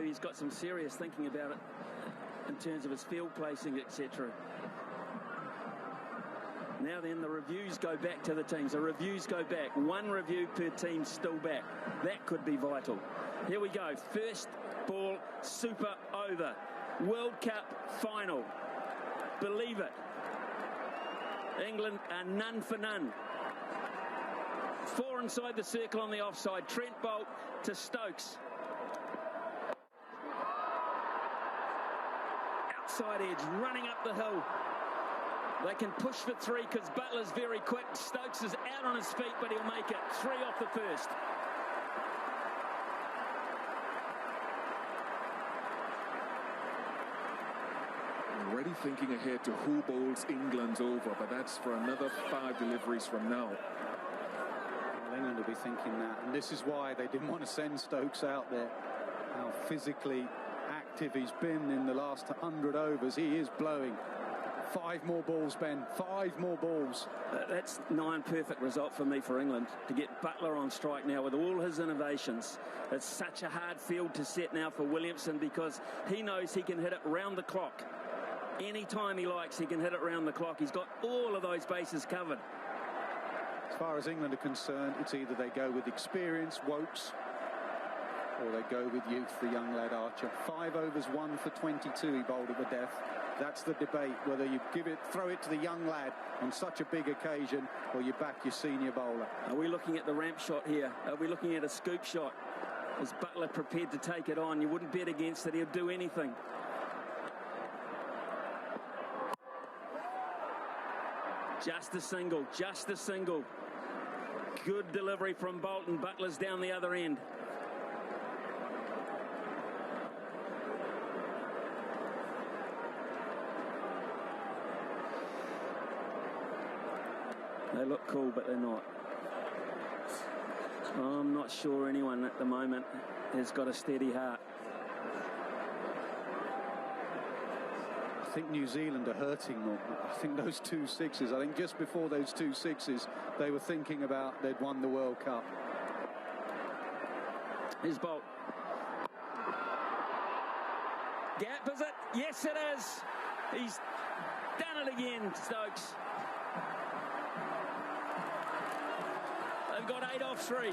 He's got some serious thinking about it in terms of his field placing, etc. Now then, the reviews go back to the teams. The reviews go back. One review per team still back. That could be vital. Here we go. First ball, super over. World Cup final. Believe it. England are none for none. 4 inside the circle on the offside. Trent Boult to Stokes. Outside edge, running up the hill. They can push for 3 because Butler's very quick. Stokes is out on his feet, but he'll make it. 3 off the first. Already thinking ahead to who bowls England's over, but that's for another 5 deliveries from now. Well, England will be thinking that, and this is why they didn't want to send Stokes out there. How physically active he's been in the last 100 overs. He is blowing. 5 more balls, Ben. 5 more balls. That's 9 perfect result for me for England. To get Butler on strike now with all his innovations. It's such a hard field to set now for Williamson because he knows he can hit it round the clock. Any time he likes, he can hit it round the clock. He's got all of those bases covered. As far as England are concerned, it's either they go with experience, Woakes, or they go with youth, the young lad Archer. 5 overs, 1 for 22 he bowled at the death. That's the debate, whether you throw it to the young lad on such a big occasion or you back your senior bowler. Are we looking at the ramp shot here? Are we looking at a scoop shot? Is Butler prepared to take it on? You wouldn't bet against it. He'll do anything. Just a single, just a single. Good delivery from Bolton. Butler's down the other end. They look cool, but they're not. I'm not sure anyone at the moment has got a steady heart. I think New Zealand are hurting more. I think those 2 sixes, I think just before those 2 sixes, they were thinking about they'd won the World Cup. Here's Boult. Gap, is it? Yes, it is. He's done it again, Stokes. They've got 8 off 3.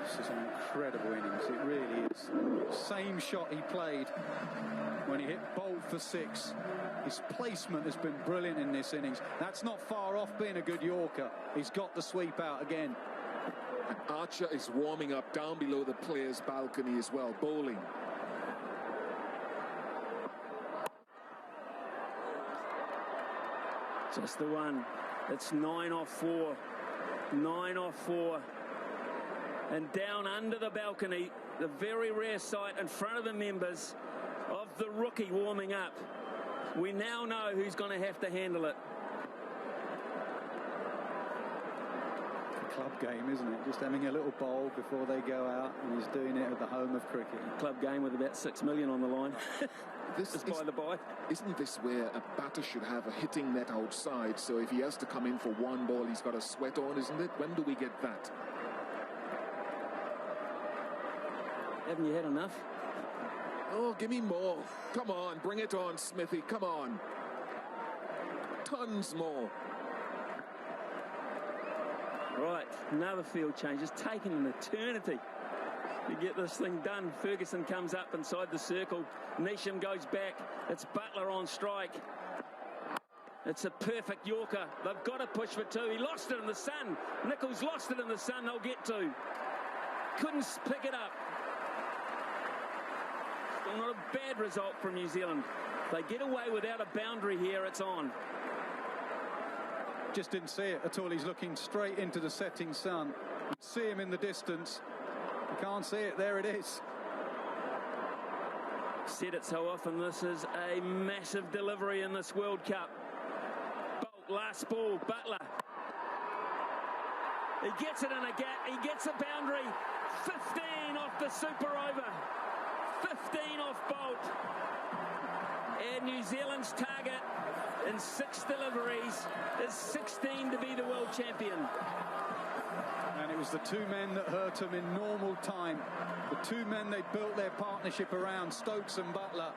This is an incredible innings. It really is. Same shot he played when he hit Boult for 6. His placement has been brilliant in this innings. That's not far off being a good Yorker. He's got the sweep out again. And Archer is warming up down below the players' balcony as well, bowling. Just the one. It's 9 off 4. 9 off 4. And down under the balcony, the very rare sight in front of the members of the rookie warming up. We now know who's going to have to handle it. It's a club game, isn't it? Just having a little bowl before they go out, and he's doing it at the home of cricket. Club game with about 6 million on the line. This is by the by. Isn't this where a batter should have a hitting net outside? So if he has to come in for 1 ball, he's got a sweat on, isn't it? When do we get that? Haven't you had enough? Oh, give me more. Come on, bring it on, Smithy. Come on. Tons more. Right, another field change. It's taken an eternity to get this thing done. Ferguson comes up inside the circle. Neesham goes back. It's Butler on strike. It's a perfect Yorker. They've got to push for 2. He lost it in the sun. Nichols lost it in the sun. They'll get 2. Couldn't pick it up. Still not a bad result from New Zealand. They get away without a boundary here. It's on. Just didn't see it at all. He's looking straight into the setting sun. You see him in the distance. You can't see it. There it is. Said it so often. This is a massive delivery in this World Cup. Boult, last ball. Butler. He gets it in a gap. He gets a boundary. 15 off the super over. 15 off Boult. And New Zealand's target in 6 deliveries is 16 to be the world champion. And And it was the two men that hurt him in normal time. The two men they built their partnership around, Stokes and Buttler.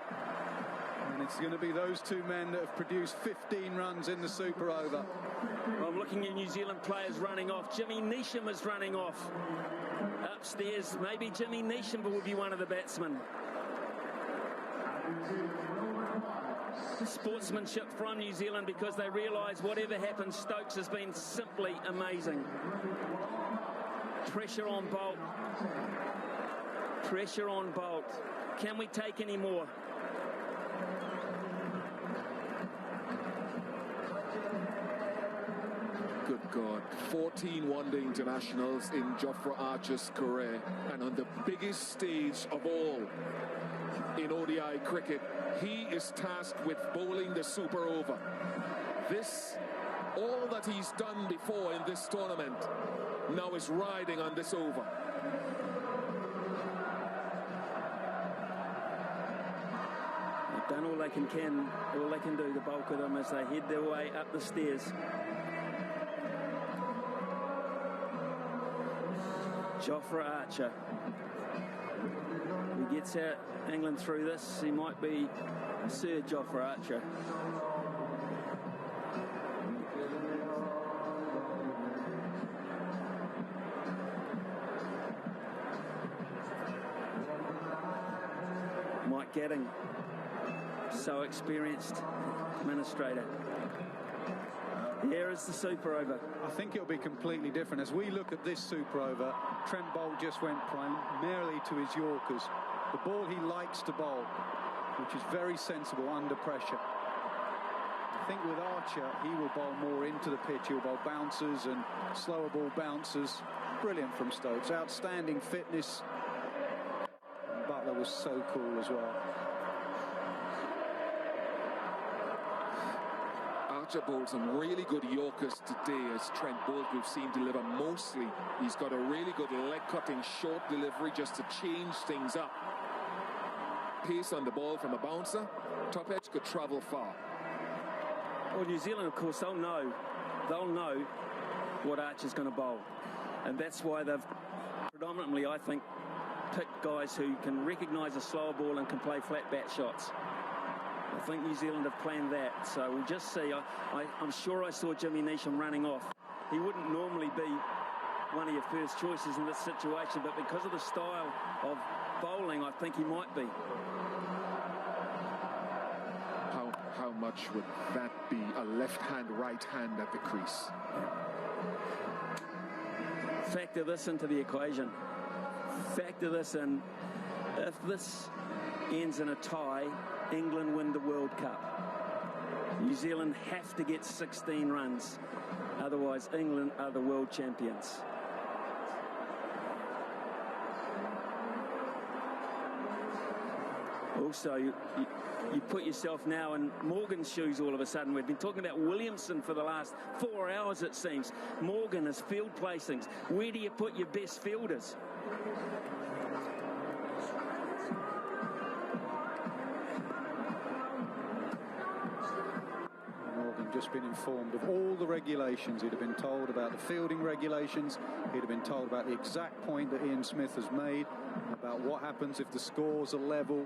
And it's going to be those two men that have produced 15 runs in the Super Over. Well, I'm looking at New Zealand players running off. Jimmy Neesham is running off. Upstairs, maybe Jimmy Neesham will be one of the batsmen. Sportsmanship from New Zealand, because they realise whatever happens, Stokes has been simply amazing. Pressure on Bolt. Pressure on Bolt. Can we take any more? Good God, 14 one-day internationals in Jofra Archer's career, and on the biggest stage of all in ODI cricket, he is tasked with bowling the Super Over. This, all that he's done before in this tournament, now is riding on this over. They've done all they can do, the bulk of them, as they head their way up the stairs. Jofra Archer. He gets out England through this. He might be Sir Jofra Archer. Mike Gatting, so experienced administrator. Here is the Super Over. I think it'll be completely different. As we look at this Super Over, Trent Boult just went primarily to his Yorkers. The ball he likes to bowl, which is very sensible under pressure. I think with Archer, he will bowl more into the pitch. He'll bowl bouncers and slower ball bouncers. Brilliant from Stokes. Outstanding fitness. And Buttler was so cool as well. Archer bowled some really good Yorkers today, as Trent Boult we've seen deliver mostly. He's got a really good leg-cutting short delivery just to change things up. Pace on the ball from a bouncer. Top edge could travel far. Well, New Zealand, of course, they'll know what Archer's going to bowl. And that's why they've predominantly, I think, picked guys who can recognise a slower ball and can play flat bat shots. I think New Zealand have planned that, so we'll just see. I'm sure I saw Jimmy Neesham running off. He wouldn't normally be one of your first choices in this situation, but because of the style of bowling, I think he might be. How much would that be? A left hand, right hand at the crease. Factor this into the equation. Factor this in. If this ends in a tie, England win the World Cup. New Zealand have to get 16 runs. Otherwise, England are the world champions. Also, you put yourself now in Morgan's shoes all of a sudden. We've been talking about Williamson for the last 4 hours, it seems. Morgan is field placings. Where do you put your best fielders? Just been informed of all the regulations. He'd have been told about the fielding regulations. He'd have been told about the exact point that Ian Smith has made, about what happens if the scores are level.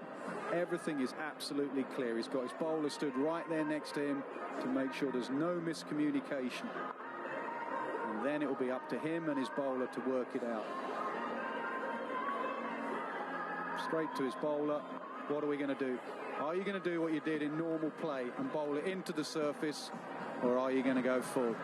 Everything is absolutely clear. He's got his bowler stood right there next to him to make sure there's no miscommunication. And then it will be up to him and his bowler to work it out. Straight to his bowler. What are we going to do? Are you going to do what you did in normal play and bowl it into the surface, or are you going to go full?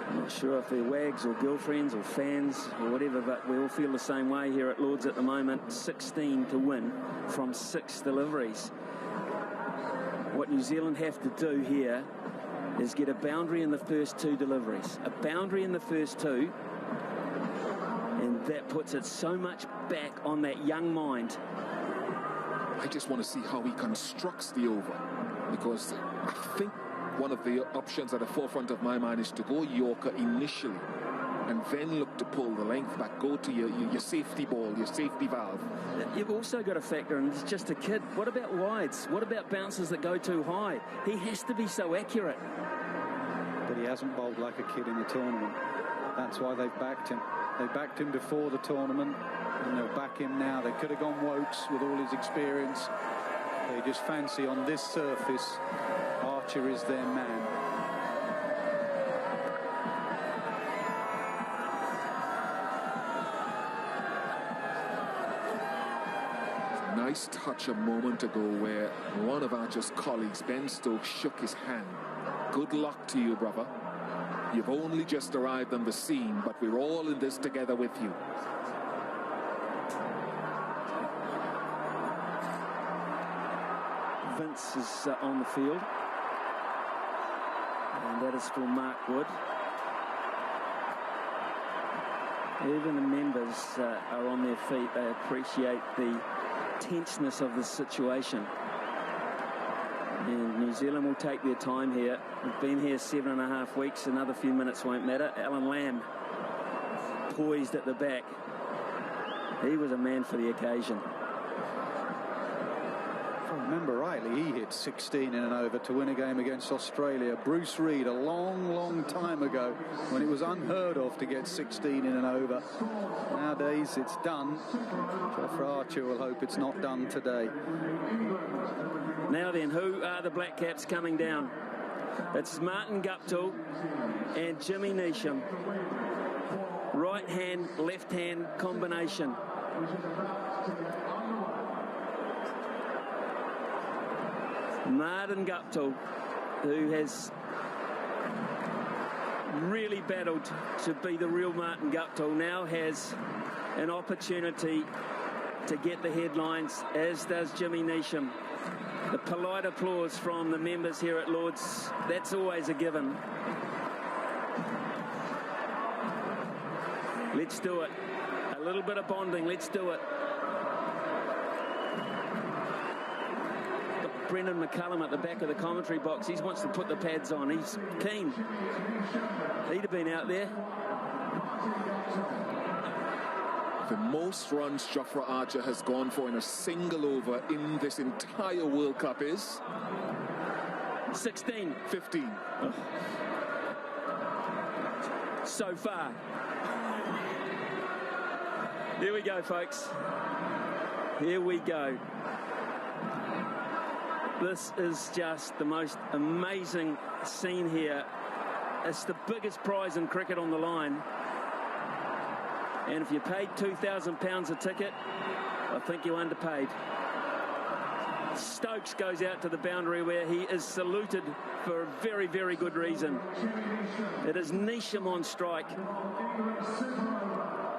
I'm not sure if they're wags or girlfriends or fans or whatever, but we all feel the same way here at Lord's at the moment. 16 to win from 6 deliveries. What New Zealand have to do here is get a boundary in the first 2 deliveries. A boundary in the first 2, and that puts it so much back on that young mind. I just want to see how he constructs the over, because I think one of the options at the forefront of my mind is to go Yorker initially and then look to pull the length back, go to your safety ball, your safety valve. You've also got to factor in, he's just a kid. What about wides? What about bounces that go too high? He has to be so accurate. But he hasn't bowled like a kid in the tournament. That's why they've backed him. They backed him before the tournament, and they'll back him now. They could have gone Wokes with all his experience. They just fancy on this surface, Archer is their man. Nice touch a moment ago where one of Archer's colleagues, Ben Stokes, shook his hand. Good luck to you, brother. You've only just arrived on the scene, but we're all in this together with you. Vince is on the field, and that is for Mark Wood. Even the members are on their feet. They appreciate the tenseness of the situation. And New Zealand will take their time here. We've been here 7.5 weeks. Another few minutes won't matter. Alan Lamb poised at the back. He was a man for the occasion. If I remember rightly, he hit 16 in an over to win a game against Australia. Bruce Reid, a long time ago, when it was unheard of to get 16 in an over. Nowadays, it's done. Jofra Archer will hope it's not done today. Now then, who are the Black Caps coming down? It's Martin Guptill and Jimmy Neesham. Right hand, left hand combination. Martin Guptill, who has really battled to be the real Martin Guptill, now has an opportunity to get the headlines, as does Jimmy Neesham. The polite applause from the members here at Lord's, that's always a given. Let's do it. A little bit of bonding, let's do it. Brendan McCullum at the back of the commentary box, he wants to put the pads on, he's keen. He'd have been out there. The most runs Jofra Archer has gone for in a single over in this entire World Cup is 16. 15. Oh. So far. Here we go, folks. Here we go. This is just the most amazing scene here. It's the biggest prize in cricket on the line. And if you paid £2,000 a ticket, I think you underpaid. Stokes goes out to the boundary where he is saluted for a very, very good reason. It is Neesham on strike.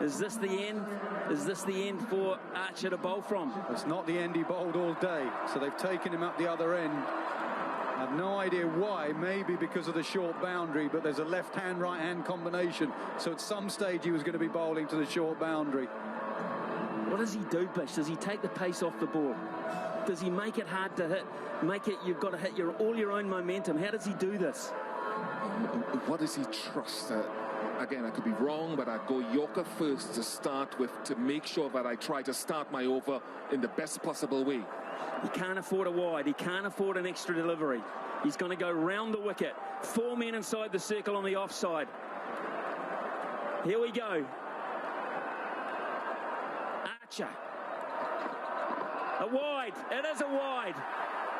Is this the end? Is this the end for Archer to bowl from? It's not the end he bowled all day, so they've taken him up the other end. I have no idea why, maybe because of the short boundary, but there's a left-hand, right-hand combination, so at some stage he was going to be bowling to the short boundary. What does he do, Bish? Does he take the pace off the ball? Does he make it hard to hit? Make it, you've got to hit all your own momentum. How does he do this? What does he trust? Again, I could be wrong, but I'd go Yorker first to start with, to make sure that I try to start my over in the best possible way. He can't afford a wide. He can't afford an extra delivery. He's going to go round the wicket. 4 men inside the circle on the offside. Here we go. Archer. A wide. It is a wide.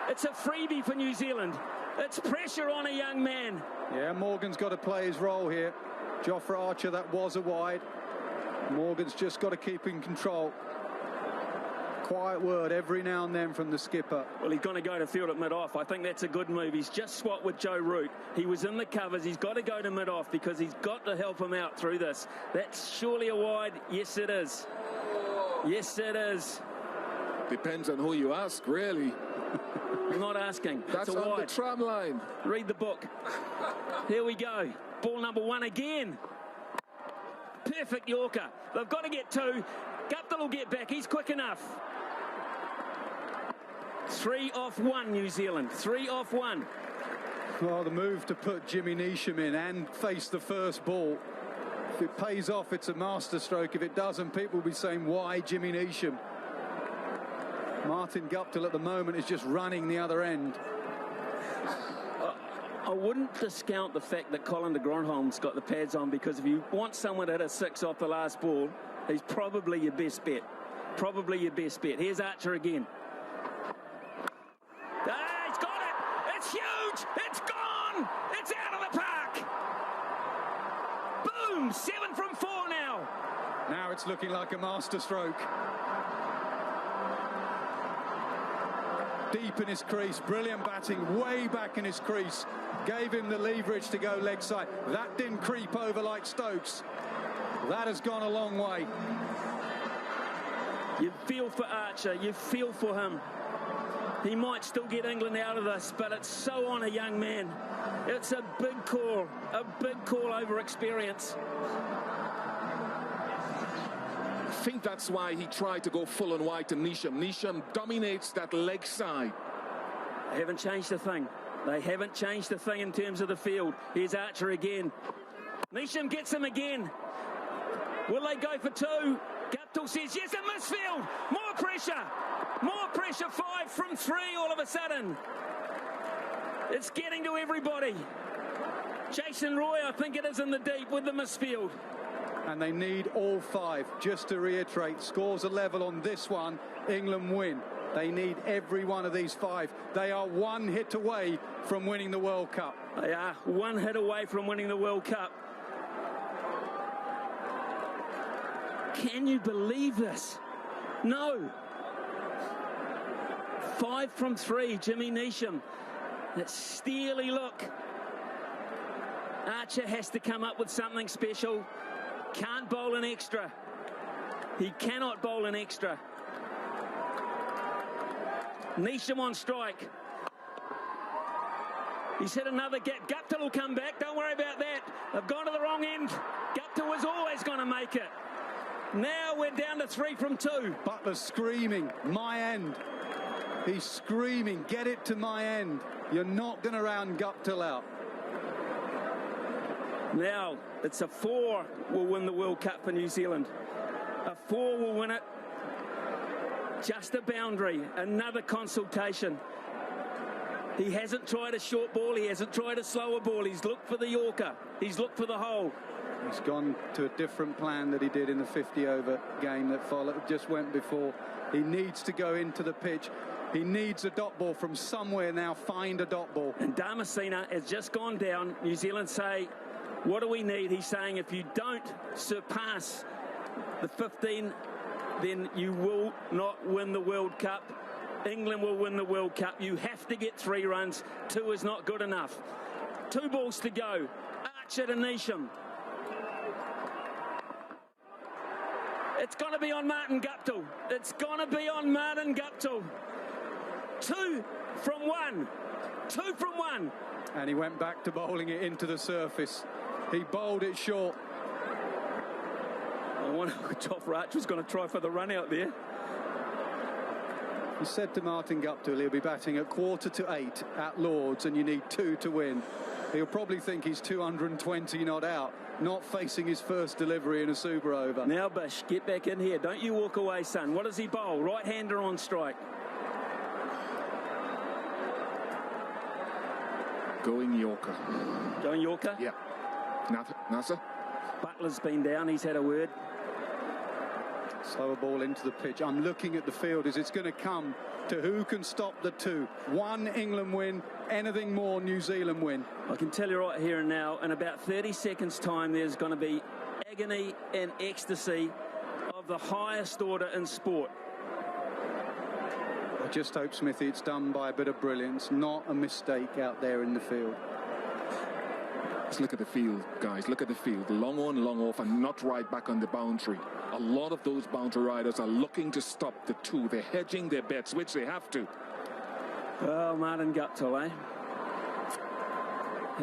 It's a freebie for New Zealand. It's pressure on a young man. Yeah, Morgan's got to play his role here. Jofra Archer, that was a wide. Morgan's just got to keep in control. Quiet word every now and then from the skipper. Well, he's going to go to field at mid-off. I think that's a good move. He's just swapped with Joe Root. He was in the covers. He's got to go to mid-off because he's got to help him out through this. That's surely a wide. Yes, it is. Yes, it is. Depends on who you ask, really. I'm not asking. That's it's a on wide. the tram line. Read the book. Here we go. Ball number 1 again. Perfect Yorker. They've got to get 2. Guptill will get back. He's quick enough. 3 off 1, New Zealand. 3 off 1. Well, the move to put Jimmy Neesham in and face the first ball If it pays off, it's a masterstroke. If it doesn't, people will be saying, why Jimmy Neesham? Martin Guptill at the moment is just running the other end. I wouldn't discount the fact that Colin de Grandhomme's got the pads on, because if you want someone to hit a 6 off the last ball, he's probably your best bet. Probably your best bet. Here's Archer again. Ah, he's got it! It's huge! It's gone! It's out of the park! Boom! 7 from 4 now. Now it's looking like a masterstroke. Deep in his crease, brilliant batting, way back in his crease. Gave him the leverage to go leg side. That didn't creep over like Stokes. That has gone a long way. You feel for Archer, you feel for him. He might still get England out of this, but it's so on a young man. It's a big call over experience. I think that's why he tried to go full and wide to Neesham. Neesham dominates that leg side. They haven't changed a thing. They haven't changed a thing in terms of the field. Here's Archer again. Neesham gets him again. Will they go for 2? Guptill says yes, a misfield. More pressure. More pressure. 5 from 3 all of a sudden. It's getting to everybody. Jason Roy, I think it is in the deep with the misfield. And they need all 5. Just to reiterate, scores are level on this one. England win. They need every one of these 5. They are 1 hit away from winning the World Cup. They are 1 hit away from winning the World Cup. Can you believe this? No. 5 from 3, Jimmy Neesham. That steely look. Archer has to come up with something special. Can't bowl an extra. He cannot bowl an extra. Neesham on strike. He's hit another gap. Guptill will come back. Don't worry about that. They've gone to the wrong end. Guptill was always going to make it. Now we're down to 3 from 2. Butler's screaming, my end. He's screaming, get it to my end. You're not going to round Guptill out. Now, it's a 4 will win the World Cup for New Zealand. A 4 will win it. Just a boundary, another consultation. He hasn't tried a short ball, he hasn't tried a slower ball. He's looked for the Yorker, he's looked for the hole. He's gone to a different plan that he did in the 50-over game that followed, just went before. He needs to go into the pitch. He needs a dot ball from somewhere now. Find a dot ball. And Damasina has just gone down. New Zealand say, what do we need? He's saying if you don't surpass the 15, then you will not win the World Cup. England will win the World Cup. You have to get 3 runs. 2 is not good enough. 2 balls to go. Archer to Neesham. It's going to be on Martin Guptill. It's going to be on Martin Guptill. 2 from 1. 2 from 1. And he went back to bowling it into the surface. He bowled it short. I wonder if Jofra Archer was going to try for the run out there. He said to Martin Guptill he'll be batting at 7:45 at Lord's and you need 2 to win. He'll probably think he's 220 not out, not facing his first delivery in a super over. Now Bish, get back in here. Don't you walk away, son. What does he bowl? Right-hander on strike. Going Yorker. Going Yorker? Yeah. Nasser? Butler's been down. He's had a word. Slower ball into the pitch. I'm looking at the field as it's going to come to who can stop the 2. 1 England win, anything more New Zealand win. I can tell you right here and now, in about 30 seconds time, there's going to be agony and ecstasy of the highest order in sport. I just hope, Smithy, it's done by a bit of brilliance, not a mistake out there in the field. Let's look at the field, guys. Look at the field. Long on, long off, and not right back on the boundary. A lot of those boundary riders are looking to stop the 2. They're hedging their bets, which they have to. Oh, Martin Guptill, eh?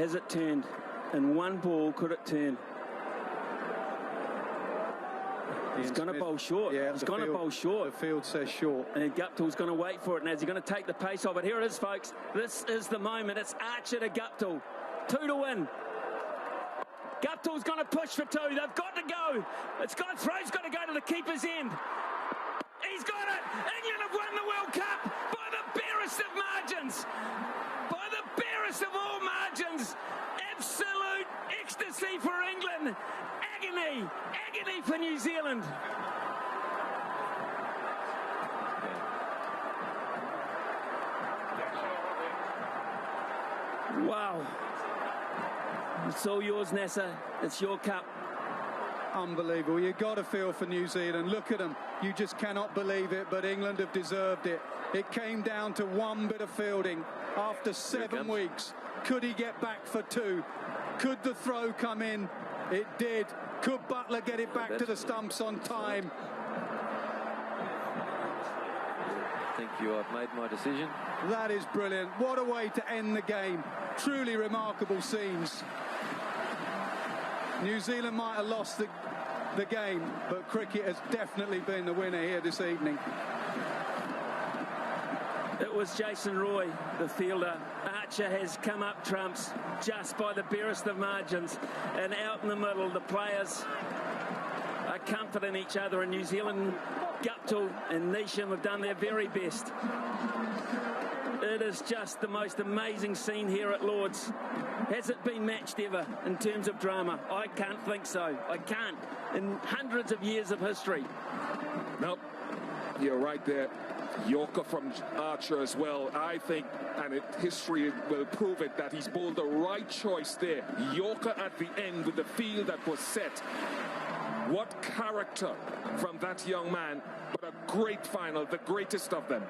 Has it turned? In 1 ball, could it turn? He's going to bowl short. Yeah, he's going to bowl short. The field says short. And Guptill's going to wait for it. Now, is he going to take the pace of it? Here it is, folks. This is the moment. It's Archer to Guptill. 2 to win. Guptill's going to push for two. They've got to go. Throw's got to go to the keeper's end. He's got it. England have won the World Cup by the barest of margins. By the barest of all margins. Absolute ecstasy for England. Agony. Agony for New Zealand. Wow. It's all yours, Nasser. It's your cup. Unbelievable. You've got to feel for New Zealand. Look at them. You just cannot believe it, but England have deserved it. It came down to one bit of fielding after 7 weeks. Could he get back for two? Could the throw come in? It did. Could Buttler get it back to the stumps on time? Thank you. I've made my decision. That is brilliant. What a way to end the game. Truly remarkable scenes. New Zealand might have lost the game, but cricket has definitely been the winner here this evening. It was Jason Roy, the fielder. Archer has come up trumps just by the barest of margins. And out in the middle, the players are comforting each other. And New Zealand, Guptill and Neesham have done their very best. It is just the most amazing scene here at Lord's. Has it been matched ever in terms of drama? I can't think so. I can't. In hundreds of years of history. No, you're right there. Yorker from Archer as well. I think, and history will prove it, that he's bowled the right choice there. Yorker at the end with the field that was set. What character from that young man, but a great final, the greatest of them.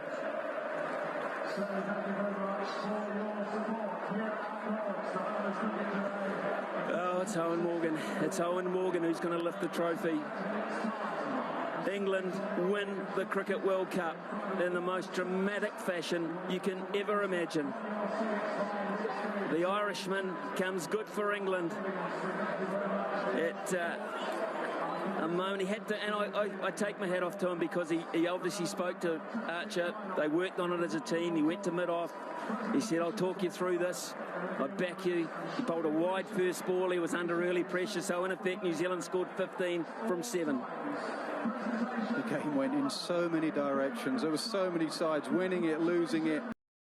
Oh, it's Owen Morgan. It's Owen Morgan who's going to lift the trophy. England win the Cricket World Cup in the most dramatic fashion you can ever imagine. The Irishman comes good for England. A moment he had to, and I take my hat off to him because he obviously spoke to Archer. They worked on it as a team. He went to mid-off. He said, I'll talk you through this. I back you. He bowled a wide first ball. He was under early pressure. So in effect, New Zealand scored 15 from 7. The game went in so many directions. There were so many sides winning it, losing it.